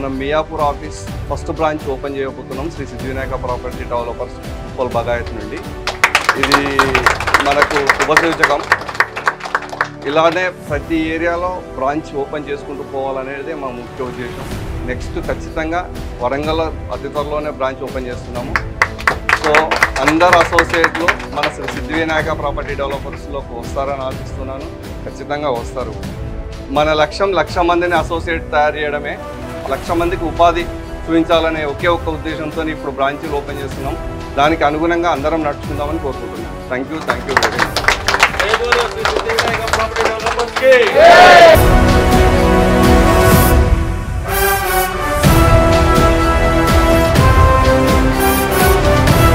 మనం Miyapur office first branch open చేయబోతున్నాం Shri Siddhivinayak property developers Uppal Bagayat నుండి. ఇది మనకు శుభసూచకం. ఇలానే ప్రతి ఏరియాలో బ్రాంచ్ ఓపెన్ చేసుకుంటూ పోవాలనేది మా ముఖ్య ఉద్దేశం. నెక్స్ట్ ఖచ్చితంగా వరంగల్ అతి త్వరలోనే బ్రాంచ్ ఓపెన్ చేస్తున్నాము. సో అందరు అసోసియేట్లు మన శ్రీ సిద్ధివినాయక ప్రాపర్టీ డెవలపర్స్లోకి వస్తారని ఆశిస్తున్నాను. ఖచ్చితంగా వస్తారు. మన లక్ష్యం 1,00,000 మందిని అసోసియేట్ తయారు చేయడమే. 1,00,000 మందికి ఉపాధి చూపించాలనే ఒకే ఒక్క ఉద్దేశంతో ఇప్పుడు బ్రాంచీలు ఓపెన్ చేస్తున్నాం. దానికి అనుగుణంగా అందరం నడుచుకుందామని కోరుకుంటున్నాం. Thank you very much.